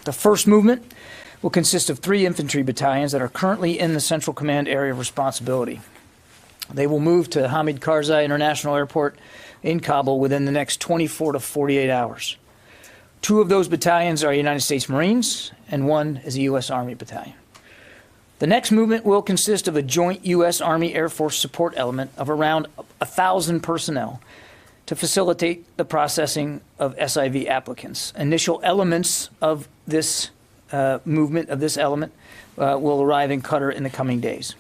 The first movement will consist of 3 infantry battalions that are currently in the Central Command area of responsibility. They will move to Hamid Karzai International Airport in Kabul within the next 24 to 48 hours. 2 of those battalions are United States Marines, and 1 is a U.S. Army battalion. The next movement will consist of a joint U.S. Army Air Force support element of around 1,000 personnel to facilitate the processing of SIV applicants. Initial elements of this movement, of this element, will arrive in Qatar in the coming days.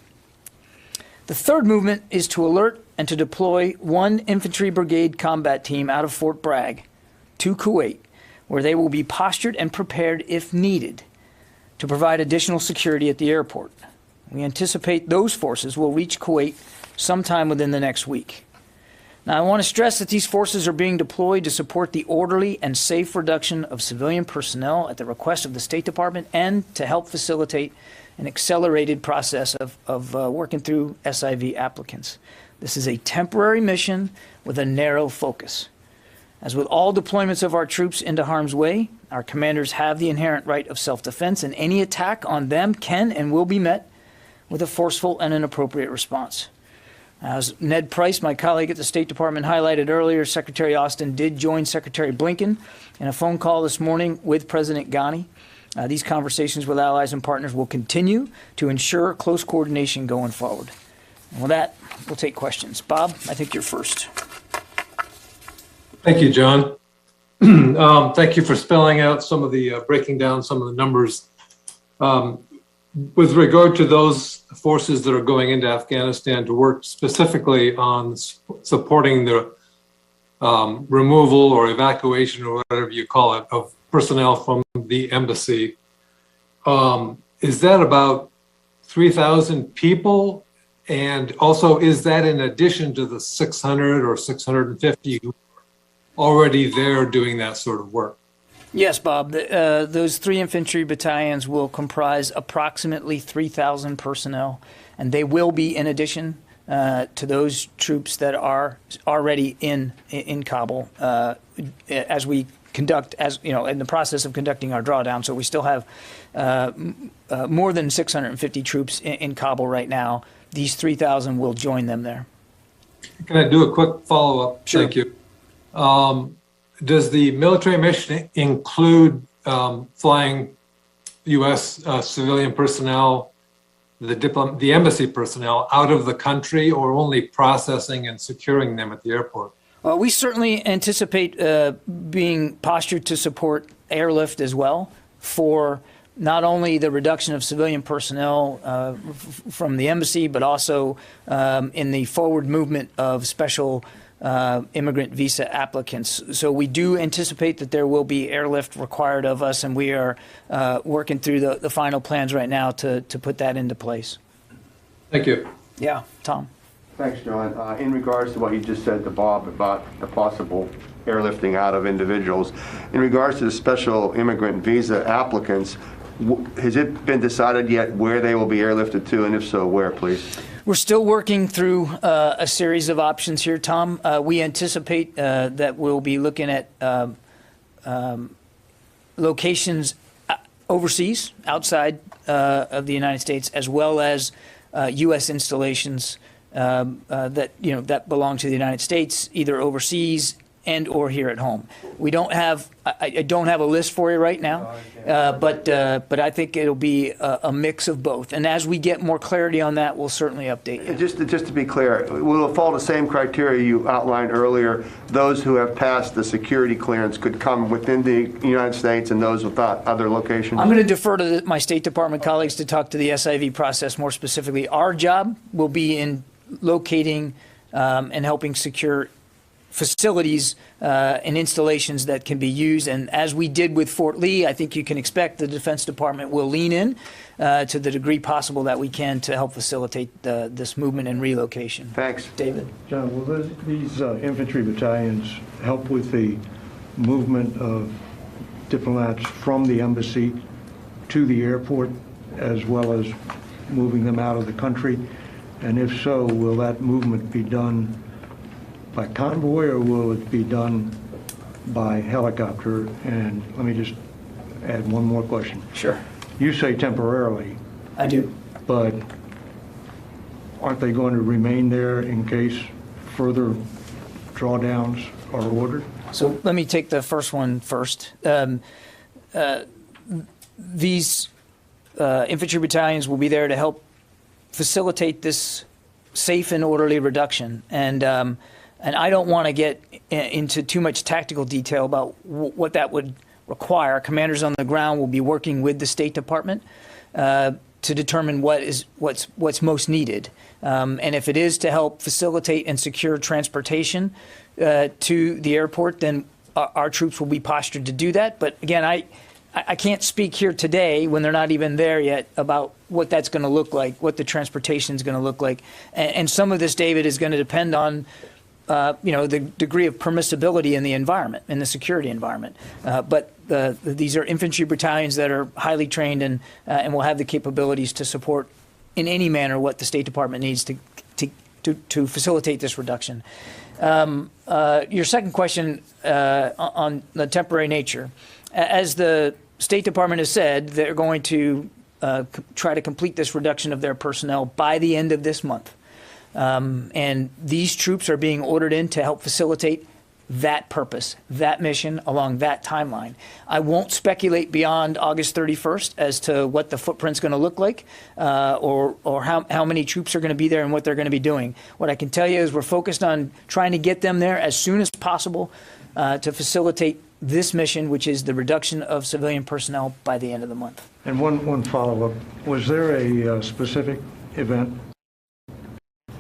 The third movement is to alert and to deploy 1 infantry brigade combat team out of Fort Bragg to Kuwait, where they will be postured and prepared if needed to provide additional security at the airport. We anticipate those forces will reach Kuwait sometime within the next week. Now, I want to stress that these forces are being deployed to support the orderly and safe reduction of civilian personnel at the request of the State Department and to help facilitate an accelerated process of working through SIV applicants. This is a temporary mission with a narrow focus. As with all deployments of our troops into harm's way, our commanders have the inherent right of self-defense, and any attack on them can and will be met with a forceful and an appropriate response. As Ned Price, my colleague at the State Department, highlighted earlier, Secretary Austin did join Secretary Blinken in a phone call this morning with President Ghani. These conversations with allies and partners will continue to ensure close coordination going forward. And with that, we'll take questions. Bob, I think you're first. Thank you, John. Thank you for spelling out some of the, breaking down some of the numbers. With regard to those forces that are going into Afghanistan to work specifically on supporting the removal or evacuation or whatever you call it of personnel from the embassy, is that about 3,000 people? And also, is that in addition to the 600 or 650 who are already there doing that sort of work? Yes, Bob. Those 3 infantry battalions will comprise approximately 3,000 personnel, and they will be in addition to those troops that are already in Kabul as we conduct, as you know, in the process of conducting our drawdown. So we still have more than 650 troops in Kabul right now. These 3,000 will join them there. Can I do a quick follow-up? Sure. Thank you. Does the military mission include flying U.S. Civilian personnel, the embassy personnel out of the country, or only processing and securing them at the airport? Well, we certainly anticipate being postured to support airlift as well for not only the reduction of civilian personnel from the embassy, but also in the forward movement of special immigrant visa applicants. So we do anticipate that there will be airlift required of us, and we are working through the final plans right now to put that into place. Thank you. Yeah, Tom. Thanks, John. In regards to what you just said to Bob about the possible airlifting out of individuals, in regards to the special immigrant visa applicants, has it been decided yet where they will be airlifted to, and if so, where, please? We're still working through a series of options here, Tom. We anticipate that we'll be looking at locations overseas, outside of the United States, as well as U.S. installations that belong to the United States, either overseas and or here at home. We don't have, I don't have a list for you right now, but I think it'll be a mix of both. And as we get more clarity on that, we'll certainly update you. Just to be clear, will it follow the same criteria you outlined earlier? Those who have passed the security clearance could come within the United States, and those without other locations? I'm going to defer to my State Department colleagues to talk to the SIV process more specifically. Our job will be in locating and helping secure facilities and installations that can be used. And as we did with Fort Lee, I think you can expect the Defense Department will lean in to the degree possible that we can to help facilitate this movement and relocation. Thanks. David? John, will these infantry battalions help with the movement of diplomats from the embassy to the airport, as well as moving them out of the country? And if so, will that movement be done by convoy, or will it be done by helicopter? And let me just add one more question. Sure. You say temporarily, I do. but aren't they going to remain there in case further drawdowns are ordered? So let me take the first one first. These infantry battalions will be there to help facilitate this safe and orderly reduction. And I don't want to get into too much tactical detail about what that would require. Commanders on the ground will be working with the State Department to determine what's most needed. And if it is to help facilitate and secure transportation to the airport, then our troops will be postured to do that. But again, I can't speak here today when they're not even there yet about what that's going to look like, what the transportation is going to look like. And some of this, David, is going to depend on the degree of permissibility in the environment, in the security environment. But these are infantry battalions that are highly trained and will have the capabilities to support in any manner what the State Department needs to facilitate this reduction. Your second question on the temporary nature, as the State Department has said, they're going to try to complete this reduction of their personnel by the end of this month. And these troops are being ordered in to help facilitate that purpose, that mission along that timeline. I won't speculate beyond August 31st as to what the footprint's going to look like or how many troops are going to be there and what they're going to be doing. What I can tell you is we're focused on trying to get them there as soon as possible to facilitate this mission, which is the reduction of civilian personnel by the end of the month. And one follow-up. Was there a specific event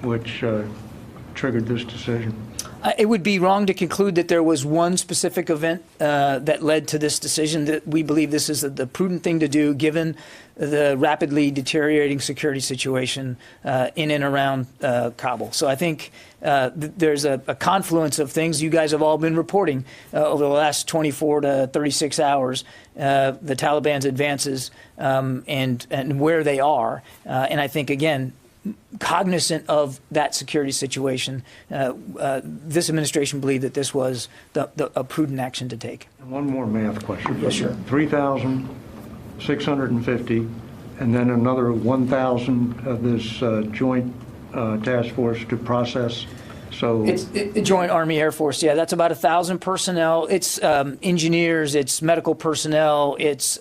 which triggered this decision? It would be wrong to conclude that there was one specific event that led to this decision. That we believe this is the prudent thing to do given the rapidly deteriorating security situation in and around Kabul. So I think there's a confluence of things you guys have all been reporting over the last 24 to 36 hours, the Taliban's advances and where they are. And I think, again, cognizant of that security situation, this administration believed that this was a prudent action to take. And one more math question. Yes, sure. 3,650, and then another 1,000 of this joint task force to process. So It's Joint Army Air Force. Yeah, that's about 1,000 personnel. It's engineers, it's medical personnel, it's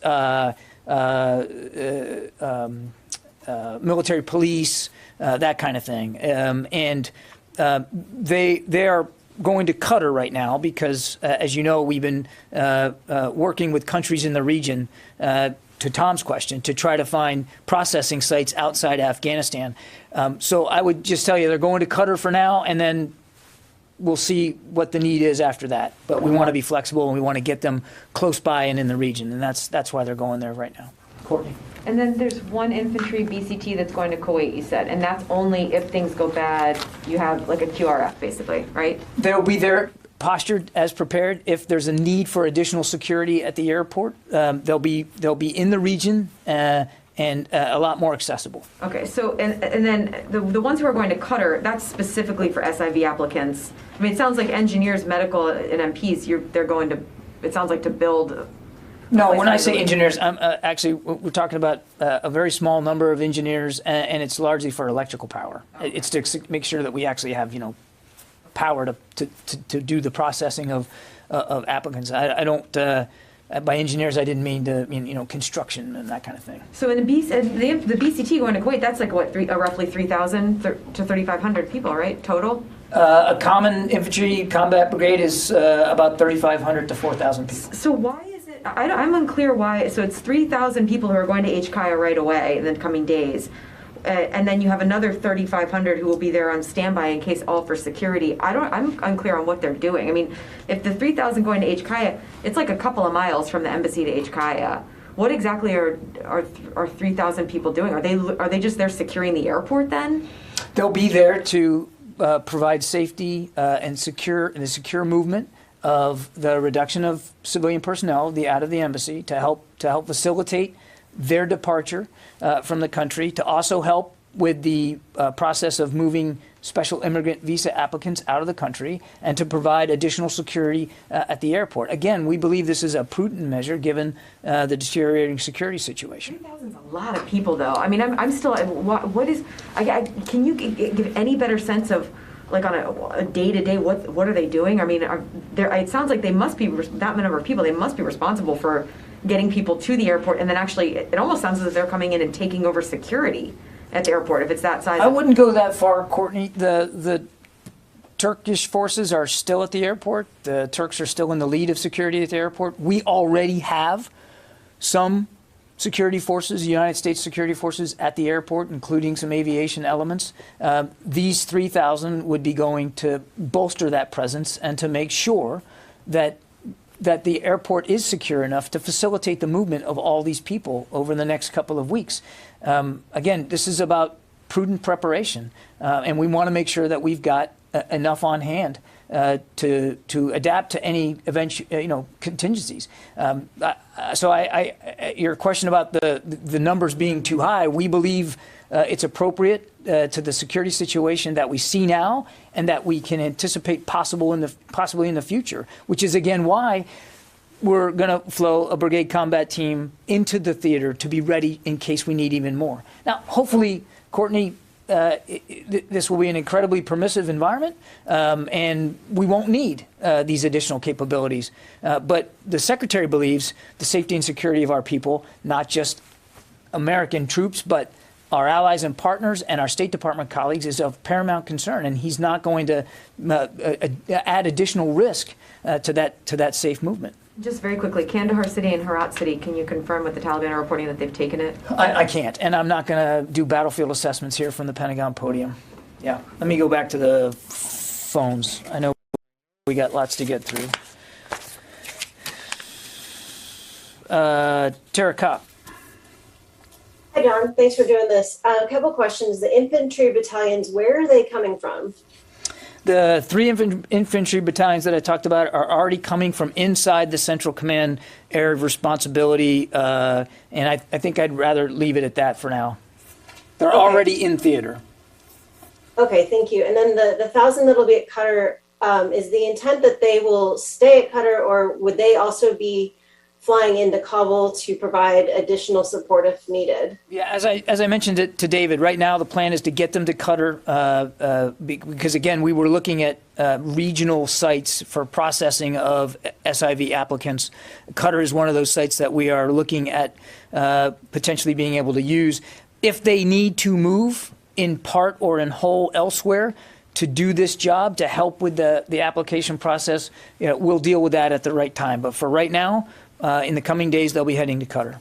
military police, that kind of thing. And they are going to Qatar right now because, as you know, we've been working with countries in the region, to Tom's question, to try to find processing sites outside Afghanistan. So I would just tell you they're going to Qatar for now, and then we'll see what the need is after that. But we want to be flexible, and we want to get them close by and in the region, and that's why they're going there right now. Courtney. And then there's one infantry BCT that's going to Kuwait, you said, and that's only if things go bad, you have like a QRF basically, right? They'll be there postured as prepared. If there's a need for additional security at the airport, they'll be in the region and a lot more accessible. Okay, so, and then the ones who are going to Qatar, that's specifically for SIV applicants. I mean, it sounds like engineers, medical, and MPs, they're going to, it sounds like to build. No, when I say engineers, I'm actually, we're talking about a very small number of engineers, and it's largely for electrical power. Okay. It's to make sure that we actually have, power to do the processing of applicants. I don't, by engineers, I didn't mean construction and that kind of thing. So in the BCT going to Kuwait, that's like what, roughly 3,000 to 3,500 people, right, total? A common infantry combat brigade is about 3,500 to 4,000 people. So why is it, I'm unclear why, so it's 3,000 people who are going to HKIA right away in the coming days, and then you have another 3,500 who will be there on standby in case all for security. I'm unclear on what they're doing. I mean, if the 3,000 going to HKIA, it's like a couple of miles from the embassy to HKIA. What exactly are 3,000 people doing? Are they just there securing the airport then? They'll be there to provide safety and the secure movement of the reduction of civilian personnel out of the embassy to help facilitate their departure from the country, to also help with the process of moving special immigrant visa applicants out of the country and to provide additional security at the airport. Again, we believe this is a prudent measure given the deteriorating security situation. 3,000 is a lot of people, though. I mean, I'm still, what is, can you give any better sense of, like, on a day-to-day, what are they doing? I mean, it sounds like they must be, that number of people, they must be responsible for getting people to the airport, and then actually, it almost sounds as if they're coming in and taking over security at the airport, if it's that size. I wouldn't go that far, Courtney. The Turkish forces are still at the airport. The Turks are still in the lead of security at the airport. We already have some security forces, United States security forces at the airport, including some aviation elements. These 3,000 would be going to bolster that presence and to make sure that the airport is secure enough to facilitate the movement of all these people over the next couple of weeks. Again, this is about prudent preparation, and we want to make sure that we've got enough on hand to adapt to any contingencies. So your question about the numbers being too high, we believe it's appropriate to the security situation that we see now and that we can anticipate possibly in the future, which is again why we're going to flow a brigade combat team into the theater to be ready in case we need even more. Now, hopefully, Courtney, this will be an incredibly permissive environment, and we won't need these additional capabilities. But the Secretary believes the safety and security of our people, not just American troops, but our allies and partners and our State Department colleagues, is of paramount concern, and he's not going to add additional risk to that safe movement. Just very quickly, Kandahar City and Herat City, can you confirm with the Taliban are reporting that they've taken it? I can't, and I'm not going to do battlefield assessments here from the Pentagon podium. Yeah, let me go back to the phones. I know we got lots to get through. Tara Kopp. Hi, John. Thanks for doing this. A couple questions. The infantry battalions, where are they coming from? The 3 infantry battalions that I talked about are already coming from inside the Central Command area of responsibility, and I think I'd rather leave it at that for now. They're already in theater. Okay, thank you. And then the 1,000 that'll be at Qatar, is the intent that they will stay at Qatar, or would they also be flying into Kabul to provide additional support if needed? Yeah, as I mentioned it to David, right now the plan is to get them to Qatar because, again, we were looking at regional sites for processing of SIV applicants. Qatar is one of those sites that we are looking at potentially being able to use. If they need to move in part or in whole elsewhere to do this job, to help with the application process, we'll deal with that at the right time. But for right now, in the coming days, they'll be heading to Qatar.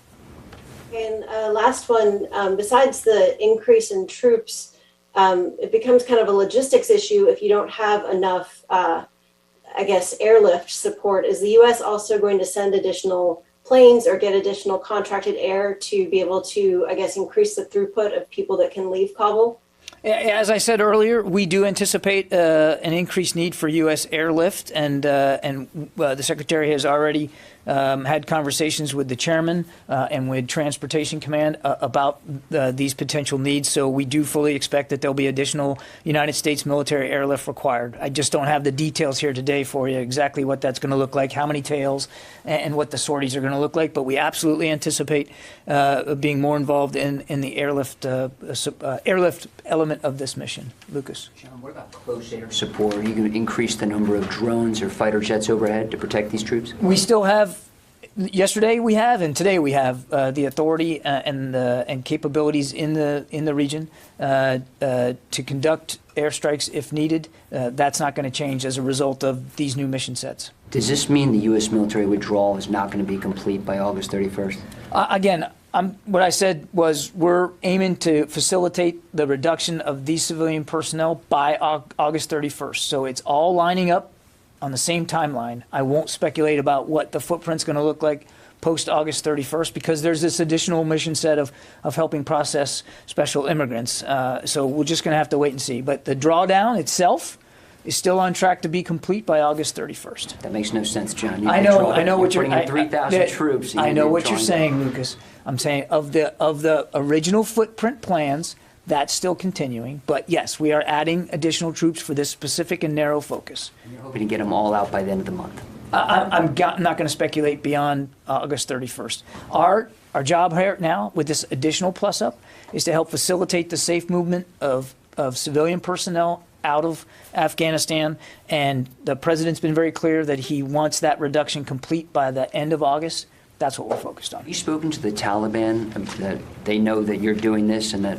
And last one, besides the increase in troops, it becomes kind of a logistics issue if you don't have enough, airlift support. Is the U.S. also going to send additional planes or get additional contracted air to be able to, increase the throughput of people that can leave Kabul? As I said earlier, we do anticipate an increased need for U.S. airlift, and the Secretary has already had conversations with the Chairman and with Transportation Command about these potential needs. So we do fully expect that there'll be additional United States military airlift required. I just don't have the details here today for you, exactly what that's going to look like, how many tails, and what the sorties are going to look like. But we absolutely anticipate being more involved in the airlift element of this mission. Lucas. John, what about close air support? Are you going to increase the number of drones or fighter jets overhead to protect these troops? We still have, yesterday we have, and today we have the authority and capabilities in the region to conduct airstrikes if needed. That's not going to change as a result of these new mission sets. Does this mean the U.S. military withdrawal is not going to be complete by August 31st? Again, what I said was we're aiming to facilitate the reduction of these civilian personnel by August 31st. So it's all lining up on the same timeline. I won't speculate about what the footprint's going to look like post August 31st because there's this additional mission set of helping process special immigrants. So we're just going to have to wait and see. But the drawdown itself is still on track to be complete by August 31st. That makes no sense, John. I know what you're putting in 3,000 troops. I know what you're saying, Lucas. I'm saying of the original footprint plans That's still continuing. But yes, we are adding additional troops for this specific and narrow focus. You're hoping to get them all out by the end of the month. I'm not going to speculate beyond August 31st. Our job here now with this additional plus up is to help facilitate the safe movement of civilian personnel out of Afghanistan. And the president's been very clear that he wants that reduction complete by the end of August. That's what we're focused on. Have you spoken to the Taliban that they know that you're doing this and that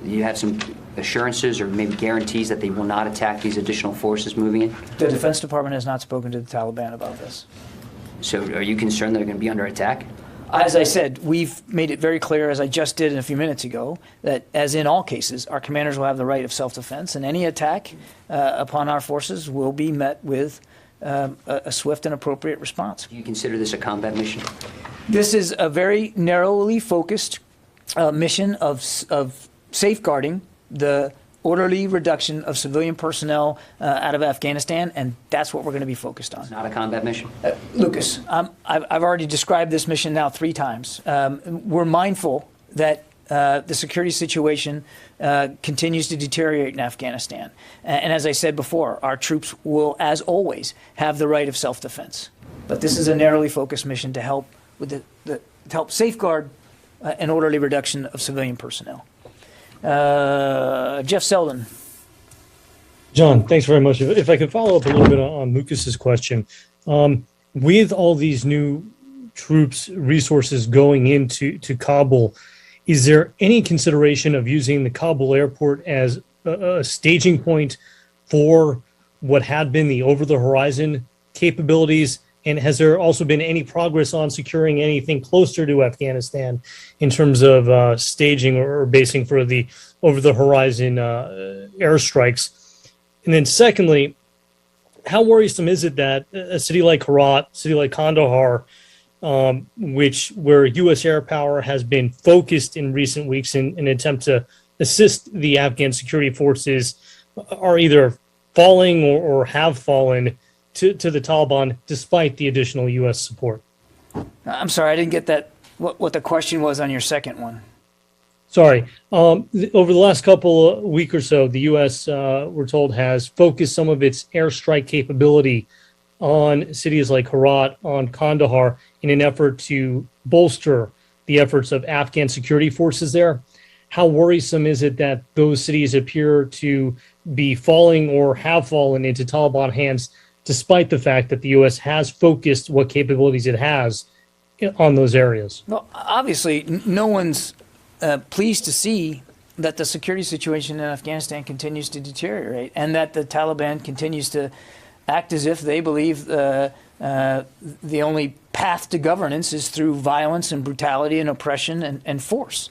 you have some assurances or maybe guarantees that they will not attack these additional forces moving in? The Defense Department has not spoken to the Taliban about this. So are you concerned they're going to be under attack? As I said, we've made it very clear, as I just did a few minutes ago, that as in all cases, our commanders will have the right of self-defense, and any attack upon our forces will be met with a swift and appropriate response. Do you consider this a combat mission? This is a very narrowly focused mission of safeguarding the orderly reduction of civilian personnel out of Afghanistan, and that's what we're going to be focused on. It's not a combat mission? Lucas, I've already described this mission now 3 times. We're mindful that the security situation continues to deteriorate in Afghanistan. And as I said before, our troops will, as always, have the right of self-defense. But this is a narrowly focused mission to help with to help safeguard an orderly reduction of civilian personnel. Jeff Selden. John, thanks very much. If I could follow up a little bit on Lucas's question, with all these new troops, resources going into Kabul, is there any consideration of using the Kabul airport as a staging point for what had been the over-the-horizon capabilities? And has there also been any progress on securing anything closer to Afghanistan in terms of staging or basing for the over-the-horizon airstrikes? And then secondly, how worrisome is it that a city like Herat, a city like Kandahar, where U.S. air power has been focused in recent weeks in an attempt to assist the Afghan security forces, are either falling or have fallen to the Taliban despite the additional U.S. support? I'm sorry, I didn't get that. What the question was on your second one. Sorry. Over the last couple of weeks or so, the U.S., we're told, has focused some of its airstrike capability on cities like Herat, on Kandahar, in an effort to bolster the efforts of Afghan security forces there. How worrisome is it that those cities appear to be falling or have fallen into Taliban hands, despite the fact that the U.S. has focused what capabilities it has on those areas? Well, obviously, no one's pleased to see that the security situation in Afghanistan continues to deteriorate and that the Taliban continues to act as if they believe the only path to governance is through violence and brutality and oppression and force,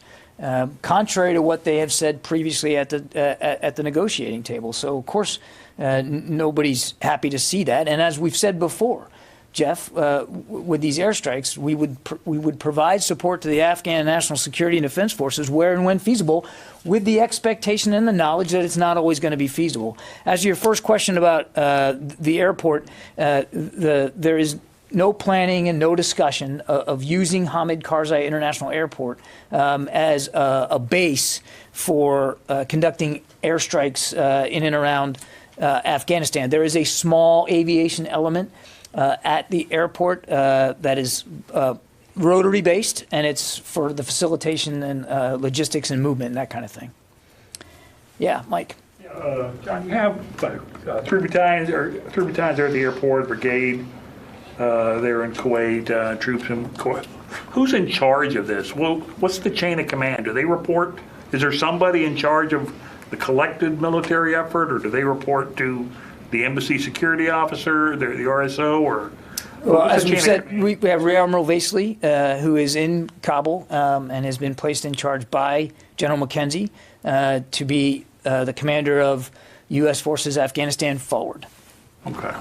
contrary to what they have said previously at the negotiating table. So, of course, nobody's happy to see that. And as we've said before, Jeff, with these airstrikes, we would provide support to the Afghan National Security and Defense Forces where and when feasible, with the expectation and the knowledge that it's not always going to be feasible. As to your first question about the airport, there is no planning and no discussion of using Hamid Karzai International Airport as a base for conducting airstrikes in and around Afghanistan. There is a small aviation element at the airport that is rotary based, and it's for the facilitation and logistics and movement and that kind of thing. Yeah, Mike. John, you have 3 battalions there at the airport, brigade there in Kuwait, troops in Kuwait. Who's in charge of this? Well, what's the chain of command? Do they report? Is there somebody in charge of the collected military effort, or do they report to the embassy security officer, the RSO, or? Well, as we said, we have Rear Admiral Vasely, who is in Kabul and has been placed in charge by General McKenzie to be the commander of U.S. Forces Afghanistan forward. Okay.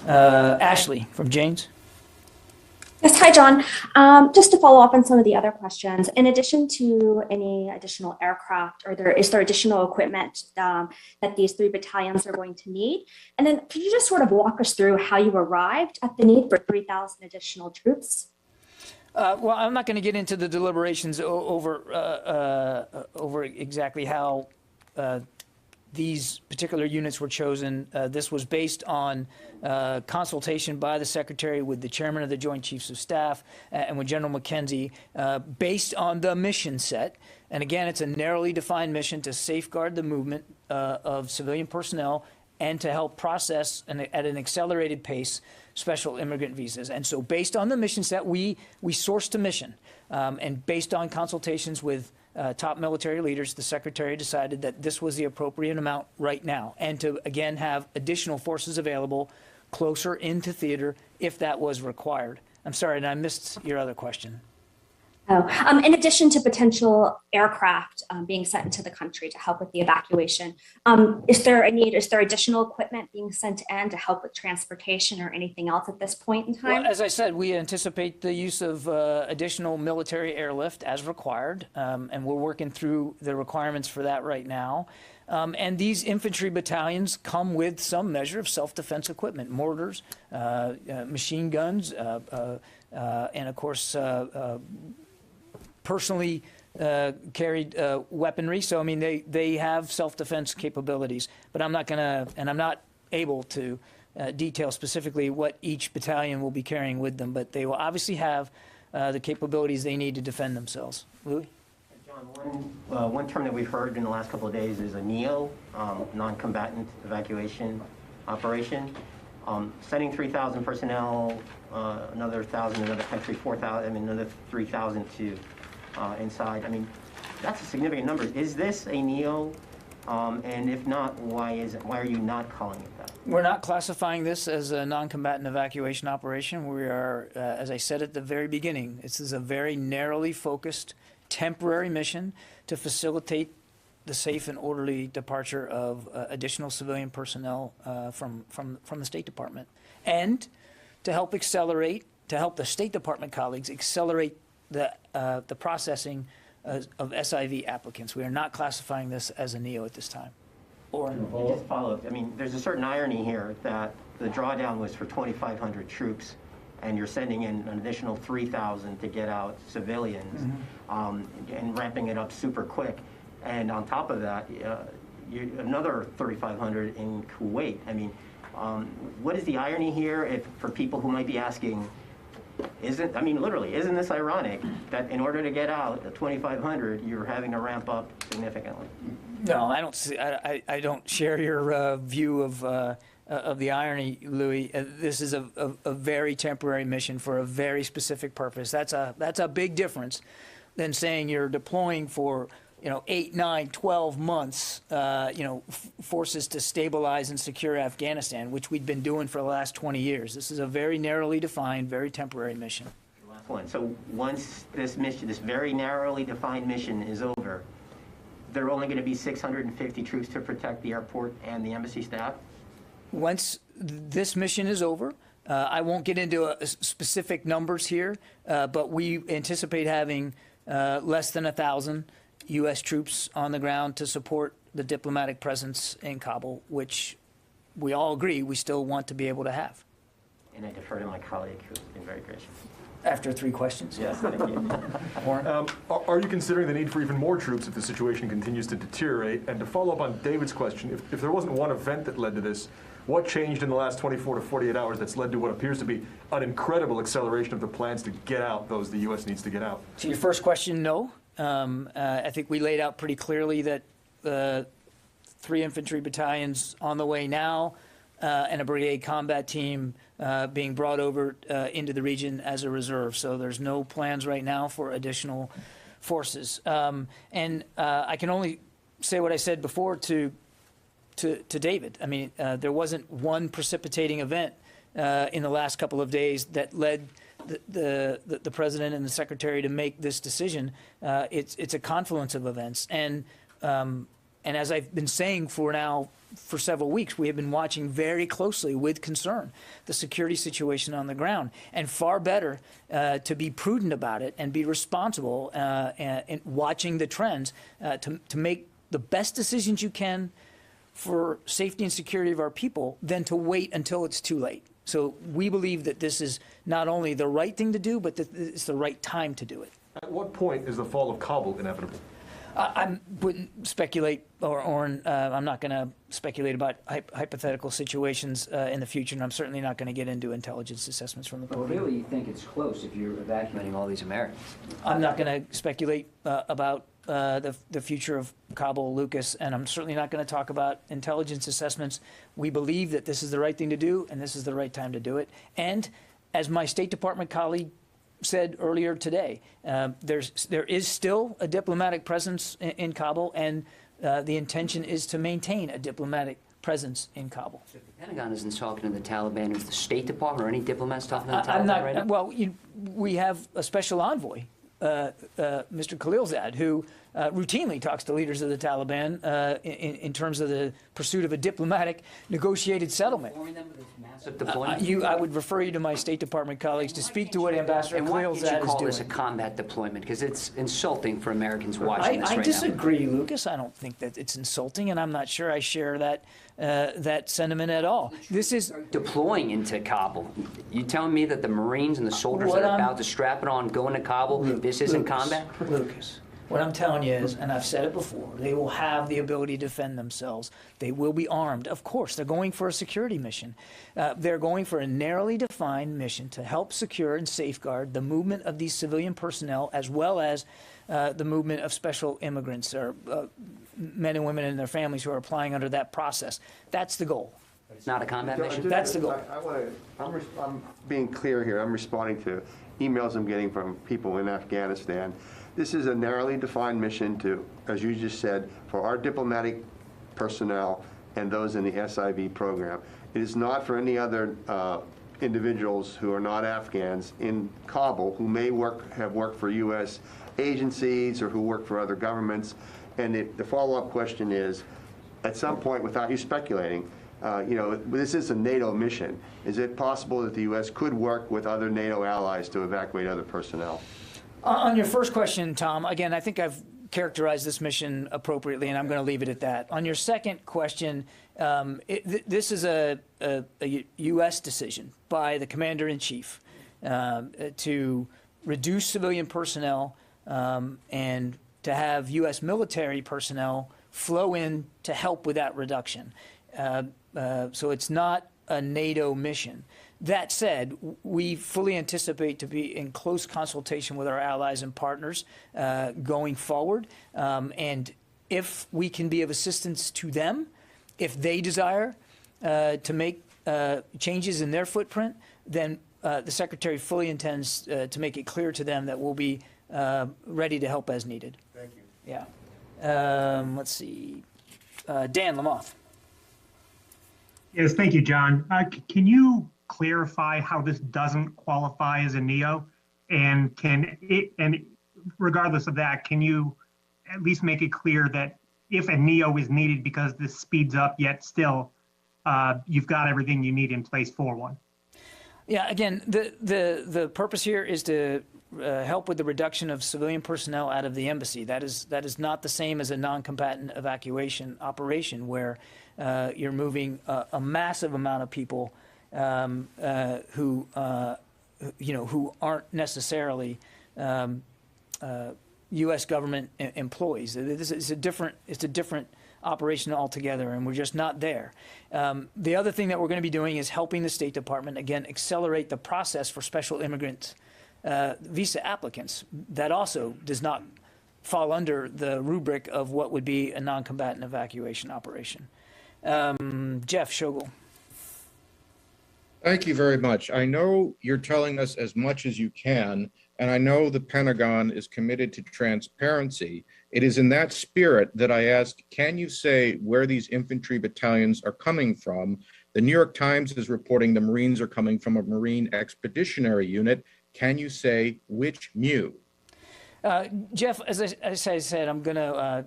Ashley from Janes. Yes, hi, John. Just to follow up on some of the other questions, in addition to any additional aircraft, is there additional equipment that these 3 battalions are going to need? And then could you just sort of walk us through how you arrived at the need for 3,000 additional troops? Well, I'm not going to get into the deliberations over exactly how these particular units were chosen. This was based on consultation by the Secretary with the Chairman of the Joint Chiefs of Staff and with General McKenzie, based on the mission set. And again, it's a narrowly defined mission to safeguard the movement of civilian personnel and to help process at an accelerated pace special immigrant visas. And so based on the mission set, we sourced a mission. And based on consultations with top military leaders, the Secretary decided that this was the appropriate amount right now, and to, again, have additional forces available closer into theater if that was required. I'm sorry, and I missed your other question. In addition to potential aircraft being sent into the country to help with the evacuation, is there additional equipment being sent in to help with transportation or anything else at this point in time? Well, as I said, we anticipate the use of additional military airlift as required, and we're working through the requirements for that right now. And these infantry battalions come with some measure of self-defense equipment, mortars, machine guns, and of course, personally carried weaponry. So, I mean, they have self-defense capabilities, but I'm not going to, and I'm not able to detail specifically what each battalion will be carrying with them, but they will obviously have the capabilities they need to defend themselves. Louis? John, one term that we've heard in the last couple of days is a NEO, non-combatant evacuation operation. Sending 3,000 personnel, another 1,000 in another country, 4,000, I mean, another 3,000 to inside. I mean, that's a significant number. Is this a NEO? And if not, why are you not calling it that? We're not classifying this as a non-combatant evacuation operation. We are, as I said at the very beginning, this is a very narrowly focused temporary mission to facilitate the safe and orderly departure of additional civilian personnel from the State Department, and to help the State Department colleagues accelerate the processing of SIV applicants. We are not classifying this as a NEO at this time. Or just follow up. I mean, there's a certain irony here that the drawdown was for 2,500 troops, and you're sending in an additional 3,000 to get out civilians, and ramping it up super quick. And on top of that, another 3,500 in Kuwait. I mean, what is the irony here? For people who might be asking, literally, isn't this ironic that in order to get out the 2,500, you're having to ramp up significantly? No, I don't see. I don't share your view of the irony, Louis. This is a very temporary mission for a very specific purpose. That's a big difference than saying you're deploying for 8, 9, 12 months, forces to stabilize and secure Afghanistan, which we've been doing for the last 20 years. This is a very narrowly defined, very temporary mission. Last one. So once this very narrowly defined mission is over, there are only going to be 650 troops to protect the airport and the embassy staff? Once this mission is over, I won't get into specific numbers here, but we anticipate having less than 1,000 U.S. troops on the ground to support the diplomatic presence in Kabul, which we all agree we still want to be able to have. And I defer to my colleague, who's been very gracious. After 3 questions? Yes, thank you. Warren? Are you considering the need for even more troops if the situation continues to deteriorate? And to follow up on David's question, if there wasn't one event that led to this, what changed in the last 24 to 48 hours that's led to what appears to be an incredible acceleration of the plans to get out those the U.S. needs to get out? To your first question, no. I think we laid out pretty clearly that 3 infantry battalions on the way now, and a brigade combat team being brought over into the region as a reserve. So there's no plans right now for additional forces. And I can only say what I said before to David. I mean, there wasn't one precipitating event in the last couple of days that led the president and the secretary to make this decision. It's a confluence of events, and as I've been saying for several weeks, we have been watching very closely with concern the security situation on the ground, and far better to be prudent about it and be responsible in watching the trends to make the best decisions you can for safety and security of our people than to wait until it's too late. So we believe that this is not only the right thing to do, but that it's the right time to do it. At what point is the fall of Kabul inevitable? I wouldn't speculate, or I'm not going to speculate about hypothetical situations in the future, and I'm certainly not going to get into intelligence assessments from the But podium. clearly you think it's close if you're evacuating all these Americans. I'm not going to speculate about the future of Kabul, Lucas, and I'm certainly not going to talk about intelligence assessments. We believe that this is the right thing to do, and this is the right time to do it. And as my State Department colleague said earlier today, there is still a diplomatic presence in Kabul, and the intention is to maintain a diplomatic presence in Kabul. The Pentagon isn't talking to the Taliban. Is the State Department or any diplomats talking to the Taliban I'm not. right now? Well, we have a special envoy, Mr. Khalilzad, who routinely talks to leaders of the Taliban in terms of the pursuit of a diplomatic negotiated settlement. Informing them of this massive deployment? I would refer you to my State Department colleagues to speak to what Ambassador And why can't Khalilzad you is call doing. this a combat deployment? Because it's insulting for Americans watching this I right disagree, Lucas. I don't think that it's insulting, and I'm not sure I share that sentiment at all. This is now. Deploying into Kabul. You telling me that the Marines and the soldiers What that are I'm- about to strap it on go into Kabul, this isn't combat? Lucas, what I'm telling you is, and I've said it before, they will have the ability to defend themselves. They will be armed. Of course, they're going for a security mission. They're going for a narrowly defined mission to help secure and safeguard the movement of these civilian personnel, as well as the movement of special immigrants, or men and women and their families who are applying under that process. That's the goal. It's not a combat mission? That's the goal. I'm being clear here. I'm responding to emails I'm getting from people in Afghanistan. This is a narrowly defined mission to, as you just said, for our diplomatic personnel and those in the SIV program. It is not for any other individuals who are not Afghans in Kabul who may have worked for U.S. agencies or who work for other governments. And the follow-up question is, at some point, without you speculating, this is a NATO mission. Is it possible that the U.S. could work with other NATO allies to evacuate other personnel? On your first question, Tom, again, I think I've characterized this mission appropriately, and I'm going to leave it at that. On your second question, this is a U.S. decision by the Commander-in-Chief to reduce civilian personnel and to have U.S. military personnel flow in to help with that reduction. So it's not a NATO mission. That said, we fully anticipate to be in close consultation with our allies and partners going forward. And if we can be of assistance to them, if they desire to make changes in their footprint, then the Secretary fully intends to make it clear to them that we'll be ready to help as needed. Thank you. Yeah. Let's see. Dan Lamothe. Yes, thank you, John. Can you clarify how this doesn't qualify as a NEO? And regardless of that, can you at least make it clear that if a NEO is needed because this speeds up, yet still you've got everything you need in place for one? Yeah, again, the purpose here is to help with the reduction of civilian personnel out of the embassy. That is not the same as a non-combatant evacuation operation where you're moving a massive amount of people who aren't necessarily U.S. government employees. It's a different operation altogether, and we're just not there. The other thing that we're going to be doing is helping the State Department, again, accelerate the process for special immigrant visa applicants. That also does not fall under the rubric of what would be a non-combatant evacuation operation. Jeff Schogel. Thank you very much. I know you're telling us as much as you can, and I know the Pentagon is committed to transparency. It is in that spirit that I ask, can you say where these infantry battalions are coming from? The New York Times is reporting the Marines are coming from a Marine Expeditionary Unit. Can you say which MU? Jeff, as I said, I'm going to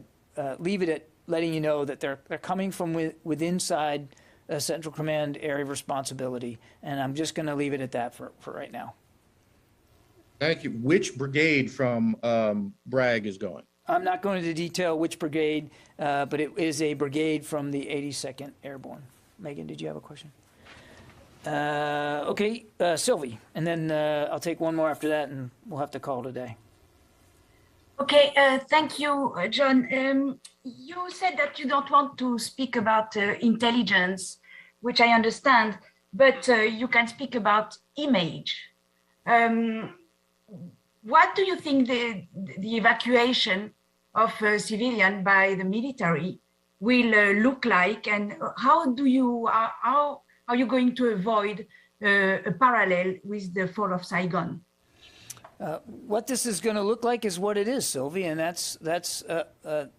leave it at letting you know that they're coming from inside a Central Command area of responsibility, and I'm just going to leave it at that for right now. Thank you. Which brigade from Bragg is going? I'm not going to detail which brigade, but it is a brigade from the 82nd Airborne. Megan, did you have a question? Okay, Sylvie, and then I'll take one more after that, and we'll have to call it a day. Okay, thank you, John. You said that you don't want to speak about intelligence, which I understand, but you can speak about image. What do you think the evacuation of civilian by the military will look like, and how are you going to avoid a parallel with the fall of Saigon? What this is going to look like is what it is, Sylvie, and that's the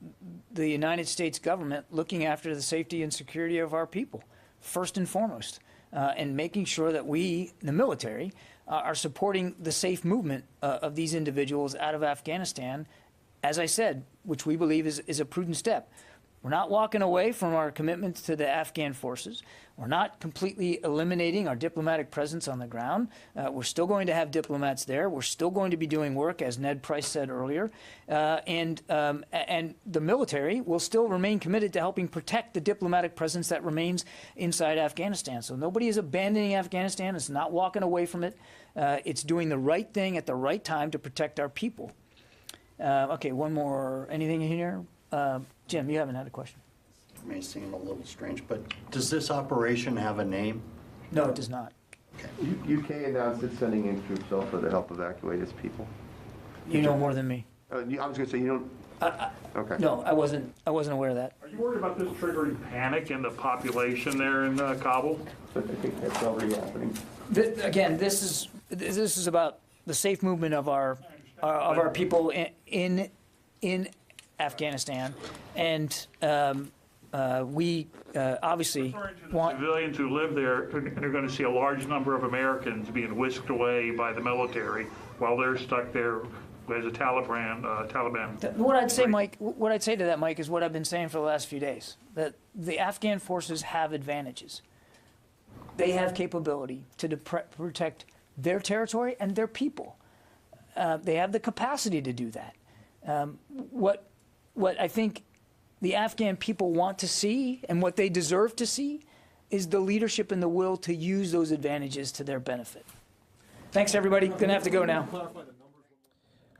United States government looking after the safety and security of our people, first and foremost, and making sure that we, the military, are supporting the safe movement of these individuals out of Afghanistan, as I said, which we believe is a prudent step. We're not walking away from our commitments to the Afghan forces. We're not completely eliminating our diplomatic presence on the ground. We're still going to have diplomats there. We're still going to be doing work, as Ned Price said earlier. And the military will still remain committed to helping protect the diplomatic presence that remains inside Afghanistan. So nobody is abandoning Afghanistan. It's not walking away from it. It's doing the right thing at the right time to protect our people. Okay, one more. Anything in here? Jim, you haven't had a question. It may seem a little strange, but does this operation have a name? No, it does not. UK announced it's sending in troops also to help evacuate its people. You know more than me. I was going to say, you don't... Okay. No, I wasn't aware of that. Are you worried about this triggering panic in the population there in Kabul? I think that's already happening. Again, this is about the safe movement of our people in Afghanistan, and we obviously want civilians who live there and are going to see a large number of Americans being whisked away by the military while they're stuck there as a Taliban. What I'd say, Mike, what I'd say to that, Mike, is what I've been saying for the last few days, that the Afghan forces have advantages. They have capability to protect their territory and their people. They have the capacity to do that. What I think the Afghan people want to see and what they deserve to see is the leadership and the will to use those advantages to their benefit. Thanks, everybody. Gonna have to go now.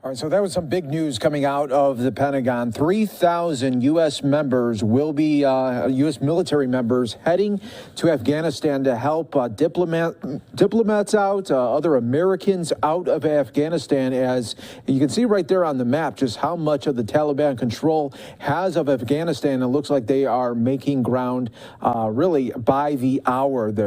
All right, so that was some big news coming out of the Pentagon. 3,000 U.S. members will be, U.S. military members heading to Afghanistan to help diplomats out, other Americans out of Afghanistan, as you can see right there on the map just how much of the Taliban control has of Afghanistan. It looks like they are making ground really by the hour there.